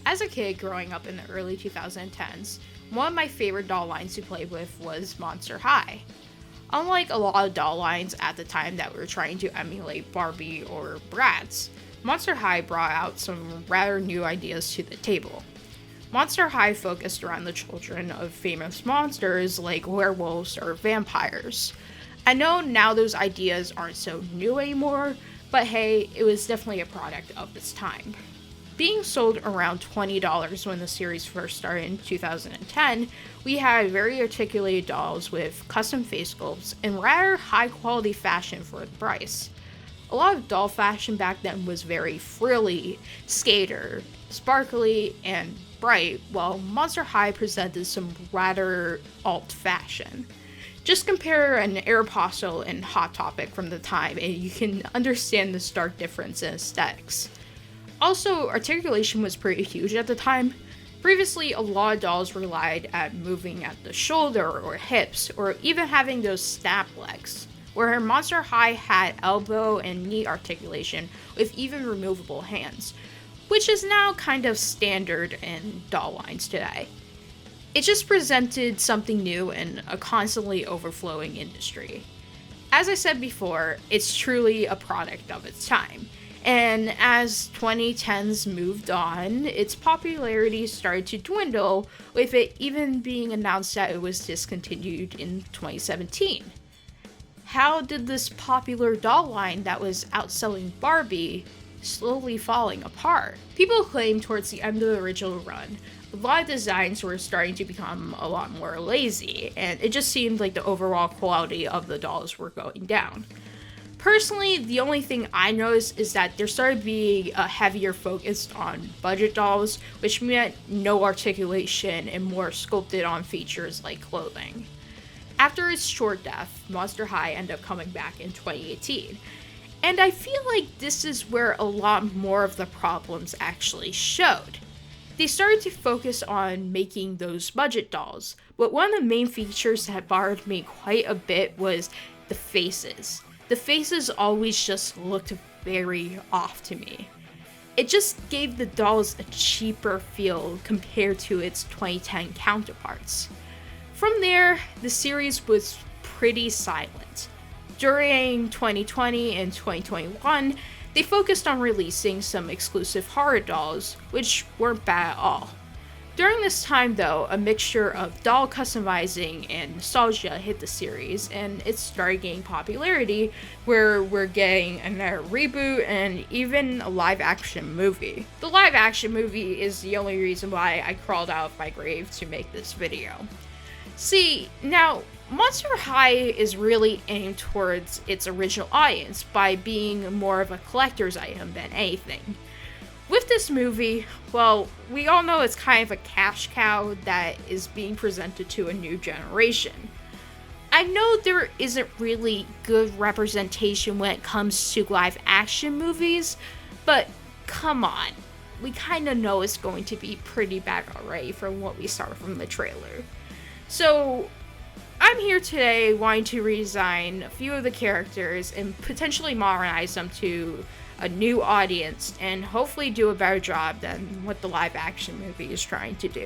As a kid growing up in the early 2010s, one of my favorite doll lines to play with was Monster High. Unlike a lot of doll lines at the time that were trying to emulate Barbie or Bratz, Monster High brought out some rather new ideas to the table. Monster High focused around the children of famous monsters like werewolves or vampires. I know now those ideas aren't so new anymore, but hey, it was definitely a product of its time. Being sold around $20 when the series first started in 2010, we had very articulated dolls with custom face sculpts and rather high quality fashion for the price. A lot of doll fashion back then was very frilly, skater, sparkly, and bright, while Monster High presented some rather alt fashion. Just compare an Aeropostale and Hot Topic from the time and you can understand the stark difference in aesthetics. Also, articulation was pretty huge at the time. Previously, a lot of dolls relied at moving at the shoulder or hips, or even having those snap legs, where Monster High had elbow and knee articulation with even removable hands, which is now kind of standard in doll lines today. It just presented something new in a constantly overflowing industry. As I said before, it's truly a product of its time. And as 2010s moved on, its popularity started to dwindle, with it even being announced that it was discontinued in 2017. How did this popular doll line that was outselling Barbie slowly falling apart? People claim towards the end of the original run, a lot of designs were starting to become a lot more lazy, and it just seemed like the overall quality of the dolls were going down. Personally, the only thing I noticed is that there started being a heavier focus on budget dolls, which meant no articulation and more sculpted on features like clothing. After its short death, Monster High ended up coming back in 2018, and I feel like this is where a lot more of the problems actually showed. They started to focus on making those budget dolls, but one of the main features that bothered me quite a bit was the faces. The faces always just looked very off to me. It just gave the dolls a cheaper feel compared to its 2010 counterparts. From there, the series was pretty silent. During 2020 and 2021, they focused on releasing some exclusive horror dolls, which weren't bad at all. During this time, though, a mixture of doll customizing and nostalgia hit the series, and it started gaining popularity, where we're getting another reboot and even a live-action movie. The live-action movie is the only reason why I crawled out of my grave to make this video. See, now, Monster High is really aimed towards its original audience by being more of a collector's item than anything. With this movie, well, we all know it's kind of a cash cow that is being presented to a new generation. I know there isn't really good representation when it comes to live action movies, but come on, we kind of know it's going to be pretty bad already from what we saw from the trailer. So, I'm here today wanting to redesign a few of the characters and potentially modernize them to a new audience and hopefully do a better job than what the live action movie is trying to do.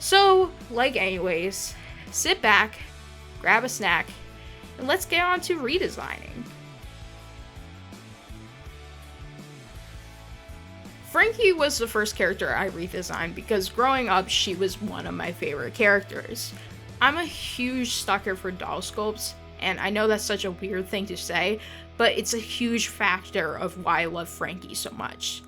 So, like anyways, sit back, grab a snack, and let's get on to redesigning. Frankie was the first character I redesigned because growing up she was one of my favorite characters. I'm a huge sucker for doll sculpts, and I know that's such a weird thing to say, but it's a huge factor of why I love Frankie so much.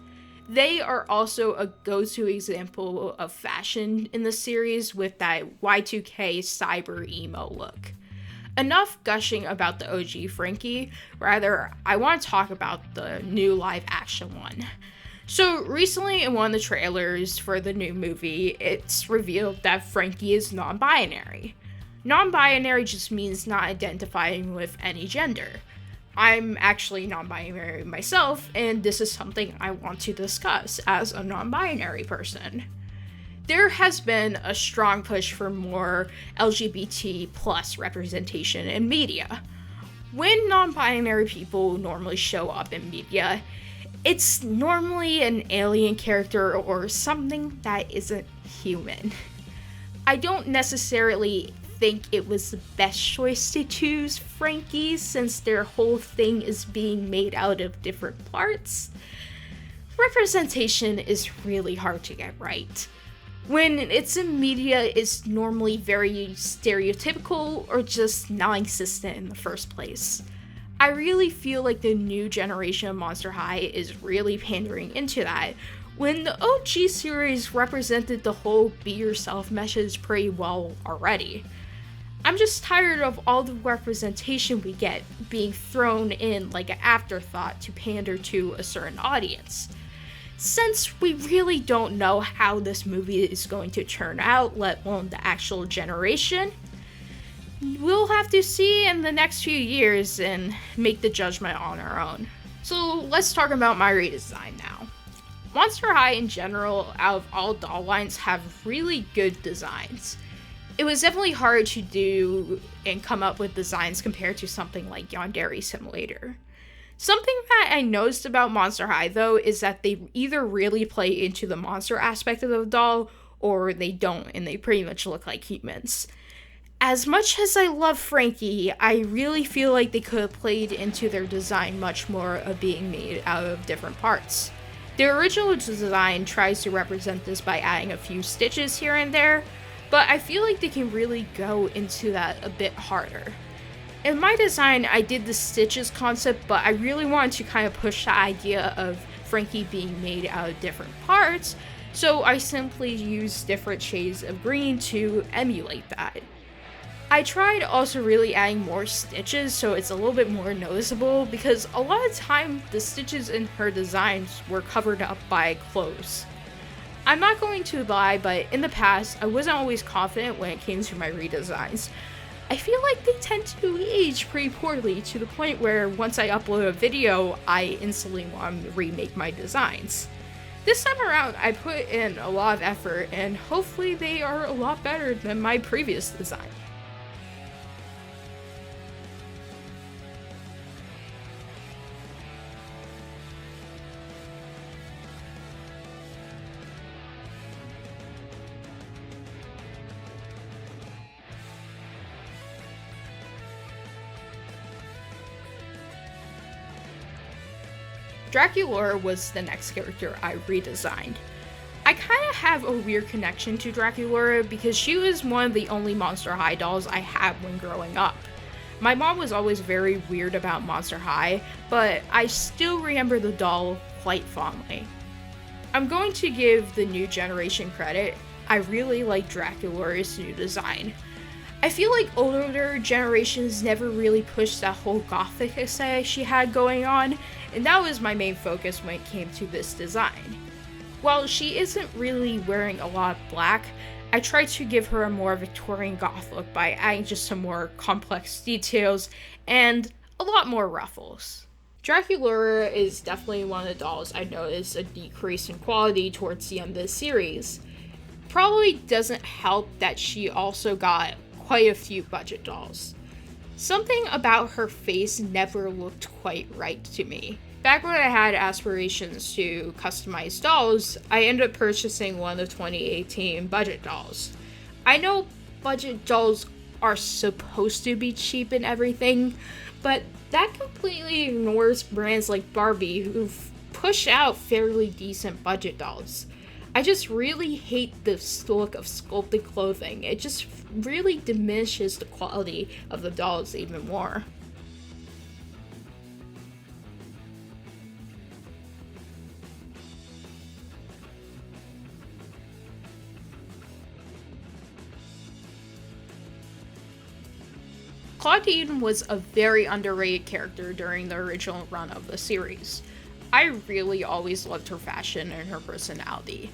They are also a go-to example of fashion in the series with that Y2K cyber emo look. Enough gushing about the OG Frankie, rather, I want to talk about the new live action one. So recently in one of the trailers for the new movie, it's revealed that Frankie is non-binary. Non-binary just means not identifying with any gender. I'm actually non-binary myself, and this is something I want to discuss as a non-binary person. There has been a strong push for more LGBT plus representation in media. When non-binary people normally show up in media, It's normally an alien character or something that isn't human. I don't necessarily think it was the best choice to choose Frankie since their whole thing is being made out of different parts. Representation is really hard to get right. When it's in media, it's normally very stereotypical or just non-existent in the first place. I really feel like the new generation of Monster High is really pandering into that, when the OG series represented the whole be yourself message pretty well already. I'm just tired of all the representation we get being thrown in like an afterthought to pander to a certain audience. Since we really don't know how this movie is going to turn out, let alone the actual generation, we'll have to see in the next few years and make the judgment on our own. So let's talk about my redesign now. Monster High in general, out of all doll lines, have really good designs. It was definitely hard to do and come up with designs compared to something like Yandere Simulator. Something that I noticed about Monster High though is that they either really play into the monster aspect of the doll or they don't and they pretty much look like humans. As much as I love Frankie, I really feel like they could have played into their design much more of being made out of different parts. The original design tries to represent this by adding a few stitches here and there, but I feel like they can really go into that a bit harder. In my design, I did the stitches concept, but I really wanted to kind of push the idea of Frankie being made out of different parts, so I simply used different shades of green to emulate that. I tried also really adding more stitches so it's a little bit more noticeable because a lot of time the stitches in her designs were covered up by clothes. I'm not going to lie, but in the past I wasn't always confident when it came to my redesigns. I feel like they tend to age pretty poorly to the point where once I upload a video, I instantly want to remake my designs. This time around, I put in a lot of effort and hopefully they are a lot better than my previous design. Draculaura was the next character I redesigned. I kind of have a weird connection to Draculaura because she was one of the only Monster High dolls I had when growing up. My mom was always very weird about Monster High, but I still remember the doll quite fondly. I'm going to give the new generation credit. I really like Draculaura's new design. I feel like older generations never really pushed that whole gothic aesthetic she had going on, and that was my main focus when it came to this design. While she isn't really wearing a lot of black, I tried to give her a more Victorian goth look by adding just some more complex details and a lot more ruffles. Draculaura is definitely one of the dolls I noticed a decrease in quality towards the end of the series. Probably doesn't help that she also got quite a few budget dolls. Something about her face never looked quite right to me. Back when I had aspirations to customize dolls, I ended up purchasing one of the 2018 budget dolls. I know budget dolls are supposed to be cheap and everything, but that completely ignores brands like Barbie who've pushed out fairly decent budget dolls. I just really hate the look of sculpted clothing. It just really diminishes the quality of the dolls even more. Clawdeen was a very underrated character during the original run of the series. I really always loved her fashion and her personality.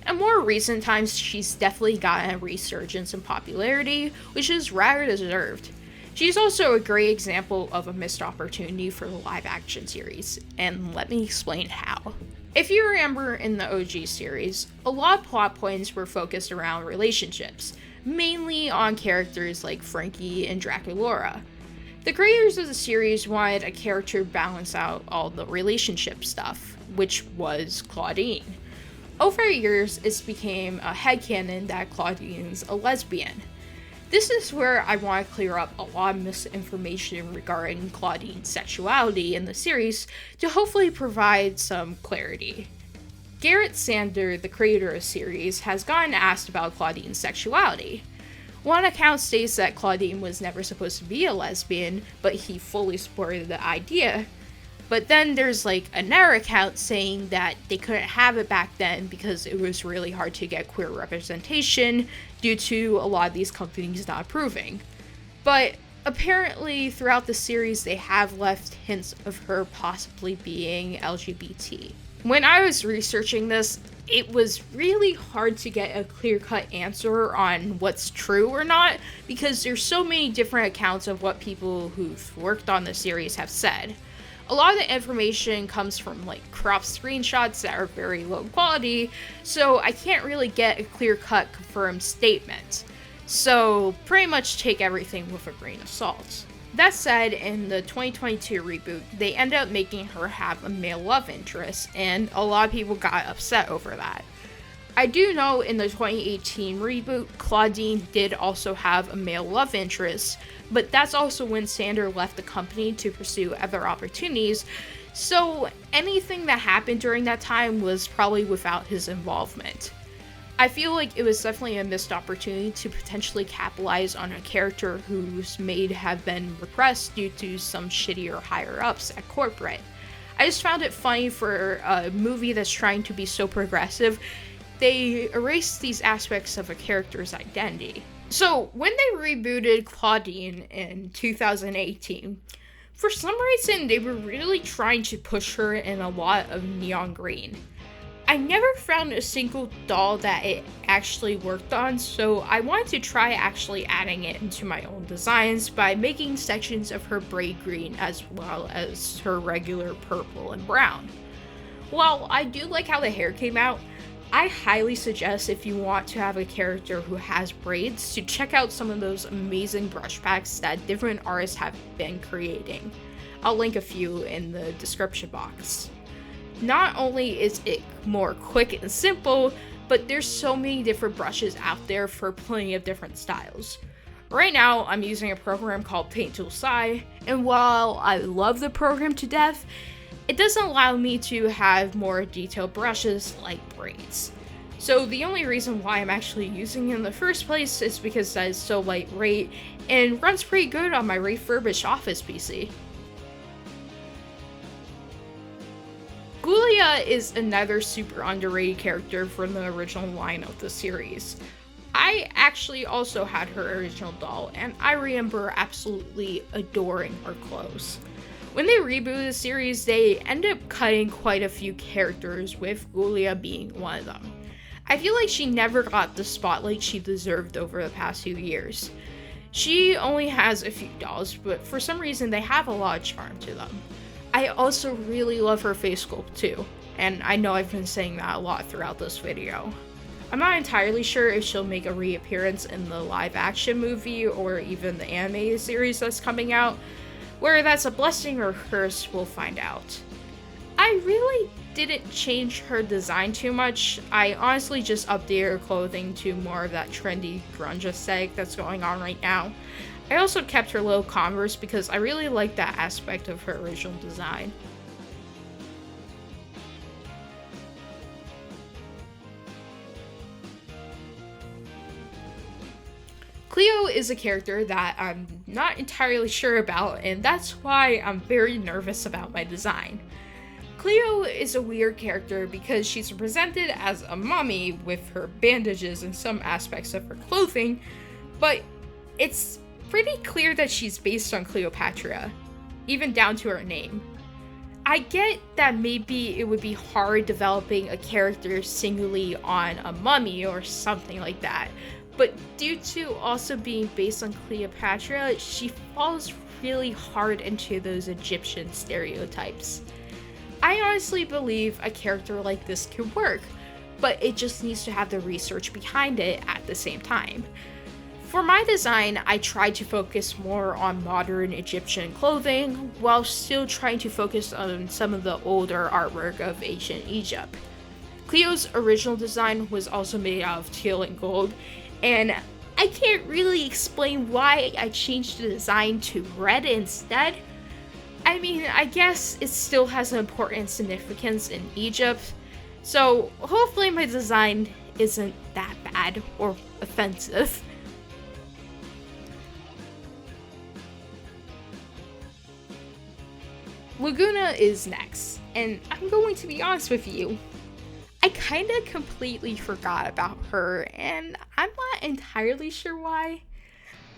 In more recent times, she's definitely gotten a resurgence in popularity, which is rather deserved. She's also a great example of a missed opportunity for the live-action series, and let me explain how. If you remember in the OG series, a lot of plot points were focused around relationships, mainly on characters like Frankie and Draculaura. The creators of the series wanted a character to balance out all the relationship stuff, which was Clawdeen. Over the years, it became a headcanon that Clawdeen's a lesbian. This is where I want to clear up a lot of misinformation regarding Clawdeen's sexuality in the series to hopefully provide some clarity. Garrett Sander, the creator of the series, has gotten asked about Clawdeen's sexuality. One account states that Clawdeen was never supposed to be a lesbian, but he fully supported the idea. But then there's another account saying that they couldn't have it back then because it was really hard to get queer representation due to a lot of these companies not approving. But apparently throughout the series they have left hints of her possibly being LGBT. When I was researching this, it was really hard to get a clear-cut answer on what's true or not because there's so many different accounts of what people who've worked on the series have said. A lot of the information comes from cropped screenshots that are very low quality, so I can't really get a clear-cut confirmed statement. So pretty much take everything with a grain of salt. That said, in the 2022 reboot, they ended up making her have a male love interest, and a lot of people got upset over that. I do know in the 2018 reboot, Clawdeen did also have a male love interest, but that's also when Sander left the company to pursue other opportunities, so anything that happened during that time was probably without his involvement. I feel like it was definitely a missed opportunity to potentially capitalize on a character whose may have been repressed due to some shittier higher-ups at corporate. I just found it funny for a movie that's trying to be so progressive, they erased these aspects of a character's identity. So, when they rebooted Clawdeen in 2018, for some reason they were really trying to push her in a lot of neon green. I never found a single doll that it actually worked on, so I wanted to try actually adding it into my own designs by making sections of her braid green as well as her regular purple and brown. While I do like how the hair came out, I highly suggest if you want to have a character who has braids to check out some of those amazing brush packs that different artists have been creating. I'll link a few in the description box. Not only is it more quick and simple, but there's so many different brushes out there for plenty of different styles. Right now, I'm using a program called Paint Tool Sci, and while I love the program to death, it doesn't allow me to have more detailed brushes like braids. So the only reason why I'm actually using it in the first place is because that is so lightweight and runs pretty good on my refurbished Office PC. Ghoulia is another super underrated character from the original line of the series. I actually also had her original doll, and I remember absolutely adoring her clothes. When they rebooted the series, they ended up cutting quite a few characters, with Ghoulia being one of them. I feel like she never got the spotlight she deserved over the past few years. She only has a few dolls, but for some reason they have a lot of charm to them. I also really love her face sculpt too, and I know I've been saying that a lot throughout this video. I'm not entirely sure if she'll make a reappearance in the live action movie or even the animated series that's coming out. Whether that's a blessing or a curse, we'll find out. I really didn't change her design too much. I honestly just updated her clothing to more of that trendy grunge aesthetic that's going on right now. I also kept her little Converse because I really like that aspect of her original design. Cleo is a character that I'm not entirely sure about, and that's why I'm very nervous about my design. Cleo is a weird character because she's represented as a mummy with her bandages and some aspects of her clothing, but it's pretty clear that she's based on Cleopatra, even down to her name. I get that maybe it would be hard developing a character singly on a mummy or something like that, but due to also being based on Cleopatra, she falls really hard into those Egyptian stereotypes. I honestly believe a character like this could work, but it just needs to have the research behind it at the same time. For my design, I tried to focus more on modern Egyptian clothing, while still trying to focus on some of the older artwork of ancient Egypt. Cleo's original design was also made out of teal and gold, and I can't really explain why I changed the design to red instead. I mean, I guess it still has an important significance in Egypt, so hopefully my design isn't that bad or offensive. Lagoona is next, and I'm going to be honest with you, I kinda completely forgot about her, and I'm not entirely sure why.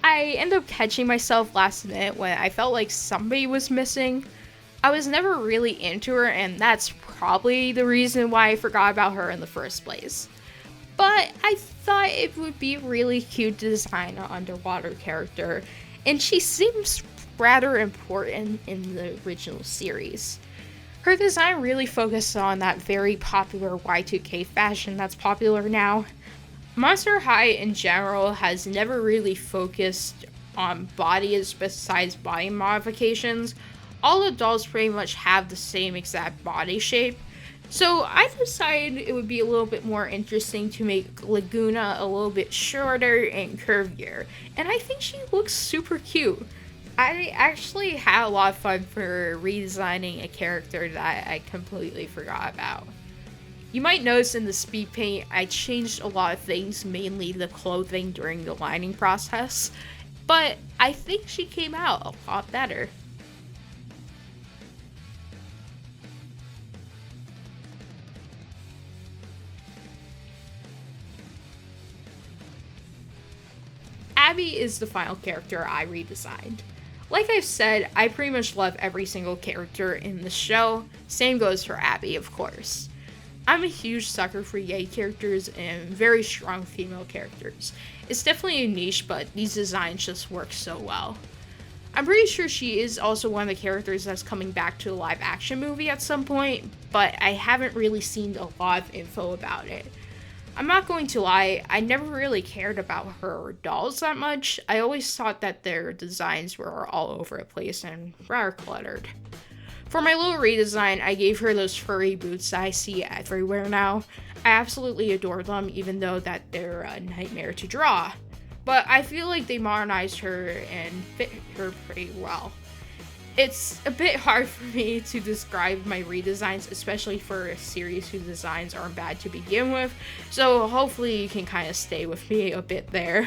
I ended up catching myself last minute when I felt like somebody was missing. I was never really into her, and that's probably the reason why I forgot about her in the first place. But I thought it would be really cute to design an underwater character, and she seems rather important in the original series. Her design really focused on that very popular Y2K fashion that's popular now. Monster High in general has never really focused on bodies besides body modifications. All the dolls pretty much have the same exact body shape. So I decided it would be a little bit more interesting to make Lagoona a little bit shorter and curvier, and I think she looks super cute. I actually had a lot of fun for redesigning a character that I completely forgot about. You might notice in the speed paint, I changed a lot of things, mainly the clothing during the lining process, but I think she came out a lot better. Abby is the final character I redesigned. Like I've said, I pretty much love every single character in the show. Same goes for Abby, of course. I'm a huge sucker for gay characters and very strong female characters. It's definitely a niche, but these designs just work so well. I'm pretty sure she is also one of the characters that's coming back to the live action movie at some point, but I haven't really seen a lot of info about it. I'm not going to lie, I never really cared about her dolls that much. I always thought that their designs were all over the place and rather cluttered. For my little redesign, I gave her those furry boots that I see everywhere now. I absolutely adore them, even though that they're a nightmare to draw. But I feel like they modernized her and fit her pretty well. It's a bit hard for me to describe my redesigns, especially for a series whose designs aren't bad to begin with, so hopefully you can kind of stay with me a bit there.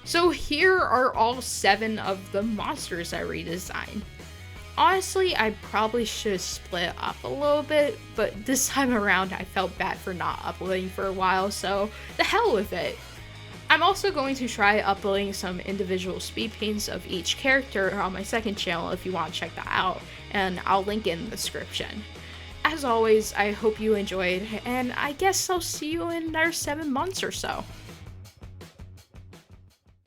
So here are all 7 of the monsters I redesigned. Honestly, I probably should have split up a little bit, but this time around I felt bad for not uploading for a while, so the hell with it. I'm also going to try uploading some individual speed paints of each character on my second channel if you want to check that out, and I'll link in the description. As always, I hope you enjoyed, and I guess I'll see you in another 7 months or so.